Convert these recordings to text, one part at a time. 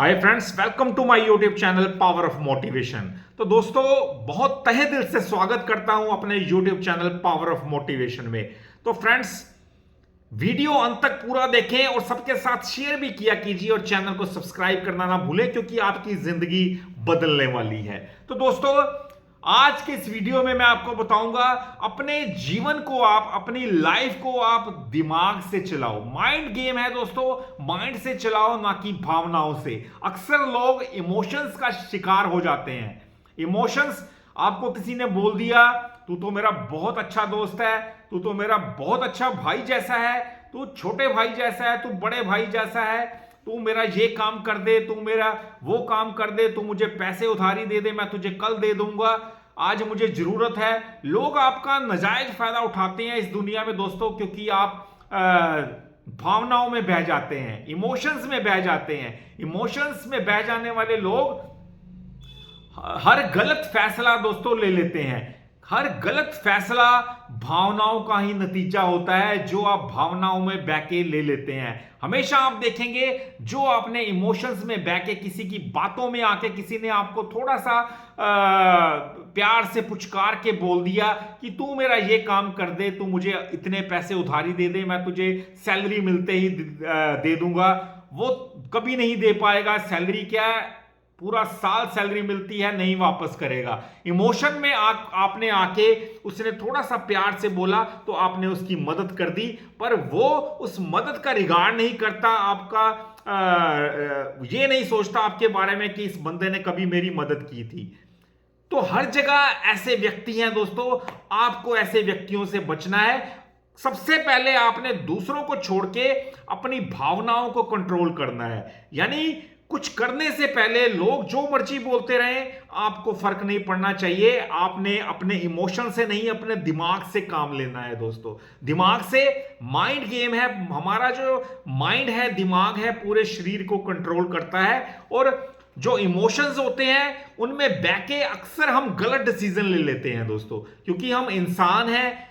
Hi friends, welcome to my YouTube channel power of motivation. तो दोस्तों, बहुत तहे दिल से स्वागत करता हूं अपने YouTube channel power of motivation में। तो फ्रेंड्स, वीडियो अंत तक पूरा देखें और सबके साथ शेयर भी किया कीजिए और चैनल को सब्सक्राइब करना ना भूलें, क्योंकि आपकी जिंदगी बदलने वाली है। तो दोस्तों, आज के इस वीडियो में मैं आपको बताऊंगा, अपने जीवन को आप, अपनी लाइफ को आप दिमाग से चलाओ। माइंड गेम है दोस्तों, माइंड से चलाओ, ना कि भावनाओं से। अक्सर लोग इमोशंस का शिकार हो जाते हैं। इमोशंस, आपको किसी ने बोल दिया तू तो मेरा बहुत अच्छा दोस्त है, तू तो मेरा बहुत अच्छा भाई जैसा है, तू छोटे भाई जैसा है, तू बड़े भाई जैसा है, तू मेरा ये काम कर दे, तू मेरा वो काम कर दे, तू मुझे पैसे उधारी दे दे, मैं तुझे कल दे दूंगा, आज मुझे जरूरत है। लोग आपका नाजायज फायदा उठाते हैं इस दुनिया में दोस्तों, क्योंकि आप भावनाओं में बह जाते हैं, इमोशंस में बह जाते हैं। इमोशंस में बह जाने वाले लोग हर गलत फैसला दोस्तों ले लेते हैं। हर गलत फैसला भावनाओं का ही नतीजा होता है, जो आप भावनाओं में बहके ले लेते हैं। हमेशा आप देखेंगे, जो आपने इमोशंस में बहके किसी की बातों में आके किसी ने आपको थोड़ा सा प्यार से पुचकार के बोल दिया कि तू मेरा ये काम कर दे, तू मुझे इतने पैसे उधारी दे दे, मैं तुझे सैलरी मिलते ही दे दूंगा, वो कभी नहीं दे पाएगा। सैलरी क्या है, पूरा साल सैलरी मिलती है, नहीं वापस करेगा। इमोशन में आपने आके उसने थोड़ा सा प्यार से बोला तो आपने उसकी मदद कर दी, पर वो उस मदद का रिगार्ड नहीं करता, आपका ये नहीं सोचता आपके बारे में कि इस बंदे ने कभी मेरी मदद की थी। तो हर जगह ऐसे व्यक्ति हैं दोस्तों, आपको ऐसे व्यक्तियों से बचना है। सबसे पहले आपने दूसरों को छोड़ के अपनी भावनाओं को कंट्रोल करना है। यानी कुछ करने से पहले लोग जो मर्जी बोलते रहें, आपको फर्क नहीं पड़ना चाहिए। आपने अपने इमोशन से नहीं, अपने दिमाग से काम लेना है दोस्तों। दिमाग से, माइंड गेम है हमारा। जो माइंड है, दिमाग है, पूरे शरीर को कंट्रोल करता है। और जो इमोशंस होते हैं उनमें बहके अक्सर हम गलत डिसीजन ले लेते हैं दोस्तों, क्योंकि हम इंसान हैं।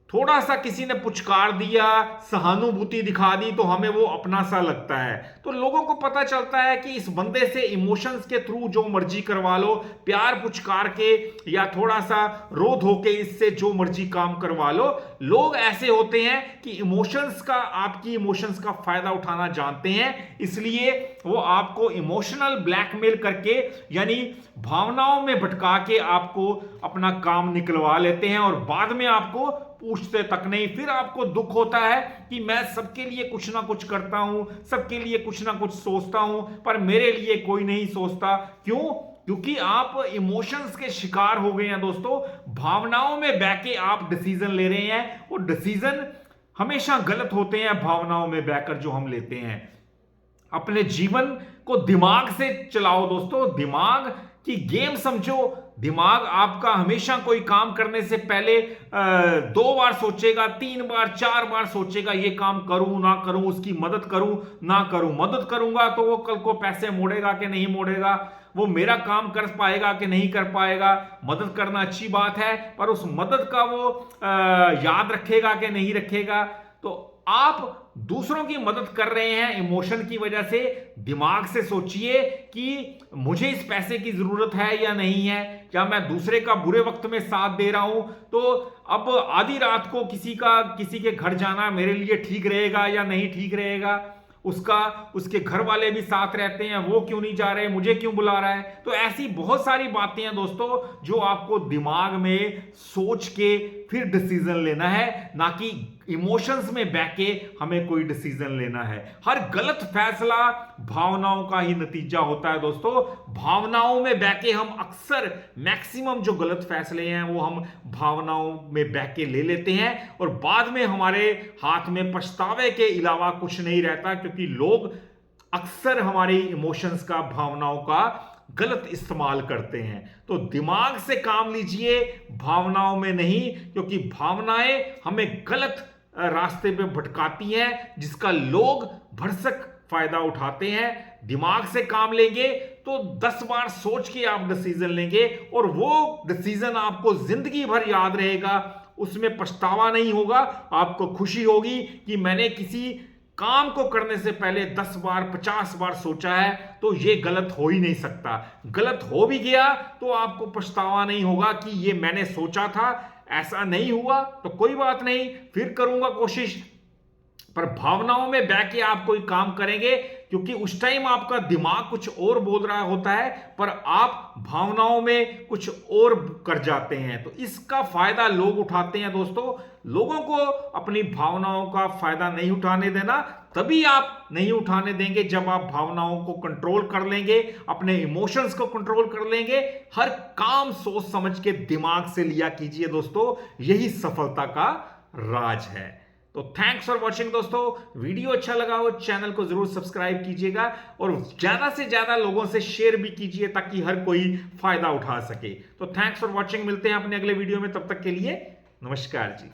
थोड़ा सा किसी ने पुचकार दिया, सहानुभूति दिखा दी, तो हमें वो अपना सा लगता है। तो लोगों को पता चलता है कि इस बंदे से इमोशंस के थ्रू जो मर्जी करवा लो, प्यार पुचकार के या थोड़ा सा रो धो के इससे जो मर्जी काम करवा लो। लोग ऐसे होते हैं कि इमोशंस का, आपकी इमोशंस का फायदा उठाना जानते हैं, इसलिए वो आपको इमोशनल ब्लैकमेल करके, यानी भावनाओं में भटका के आपको अपना काम निकलवा लेते हैं, और बाद में आपको पूछते तक नहीं। फिर आपको दुख होता है कि मैं सबके लिए कुछ ना कुछ करता हूं, सबके लिए कुछ ना कुछ सोचता हूं, पर मेरे लिए कोई नहीं सोचता। क्यों? क्योंकि आप इमोशंस के शिकार हो गए हैं दोस्तों। भावनाओं में बहके आप डिसीजन ले रहे हैं, और डिसीजन हमेशा गलत होते हैं भावनाओं में बहकर जो हम लेते हैं। अपने जीवन को दिमाग से चलाओ दोस्तों, दिमाग की गेम समझो। दिमाग आपका हमेशा कोई काम करने से पहले 2 बार सोचेगा, 3 बार, 4 बार सोचेगा, ये काम करूं ना करूं, उसकी मदद करूं ना करूं। मदद करूंगा तो वो कल को पैसे मोड़ेगा कि नहीं मोड़ेगा, वो मेरा काम कर पाएगा कि नहीं कर पाएगा। मदद करना अच्छी बात है, पर उस मदद का वो याद रखेगा कि नहीं रखेगा। तो आप दूसरों की मदद कर रहे हैं इमोशन की वजह से। दिमाग से सोचिए कि मुझे इस पैसे की जरूरत है या नहीं है, क्या मैं दूसरे का बुरे वक्त में साथ दे रहा हूं। तो अब आधी रात को किसी के घर जाना मेरे लिए ठीक रहेगा या नहीं ठीक रहेगा। उसके घर वाले भी साथ रहते हैं, वो क्यों नहीं जा रहे, मुझे क्यों बुला रहा है। तो ऐसी बहुत सारी बातें हैं दोस्तों, जो आपको दिमाग में सोच के फिर डिसीजन लेना है, ना कि इमोशंस में बहके हमें कोई डिसीजन लेना है। हर गलत फैसला भावनाओं का ही नतीजा होता है दोस्तों। भावनाओं में बहके हम अक्सर, मैक्सिमम जो गलत फैसले हैं वो हम भावनाओं में बहके ले लेते हैं, और बाद में हमारे हाथ में पछतावे के अलावा कुछ नहीं रहता, क्योंकि लोग अक्सर हमारी इमोशंस का, भावनाओं का गलत इस्तेमाल करते हैं। तो दिमाग से काम लीजिए, भावनाओं में नहीं, क्योंकि भावनाएं हमें गलत रास्ते पे भटकाती हैं, जिसका लोग भरसक फायदा उठाते हैं। दिमाग से काम लेंगे तो 10 बार सोच के आप डिसीजन लेंगे, और वो डिसीजन आपको जिंदगी भर याद रहेगा। उसमें पछतावा नहीं होगा, आपको खुशी होगी कि मैंने किसी काम को करने से पहले 10 बार 50 बार सोचा है तो ये गलत हो ही नहीं सकता। गलत हो भी गया तो आपको पछतावा नहीं होगा कि ये मैंने सोचा था, ऐसा नहीं हुआ तो कोई बात नहीं, फिर करूंगा कोशिश। पर भावनाओं में बह के आप कोई काम करेंगे, क्योंकि उस टाइम आपका दिमाग कुछ और बोल रहा होता है पर आप भावनाओं में कुछ और कर जाते हैं। तो इसका फायदा लोग उठाते हैं दोस्तों। लोगों को अपनी भावनाओं का फायदा नहीं उठाने देना। तभी आप नहीं उठाने देंगे जब आप भावनाओं को कंट्रोल कर लेंगे, अपने इमोशंस को कंट्रोल कर लेंगे। हर काम सोच समझ के दिमाग से लिया कीजिए दोस्तों, यही सफलता का राज है। तो थैंक्स फॉर वॉचिंग दोस्तों। वीडियो अच्छा लगा हो चैनल को जरूर सब्सक्राइब कीजिएगा और ज्यादा से ज्यादा लोगों से शेयर भी कीजिए ताकि हर कोई फायदा उठा सके। तो थैंक्स फॉर वॉचिंग, मिलते हैं अपने अगले वीडियो में, तब तक के लिए नमस्कार जी।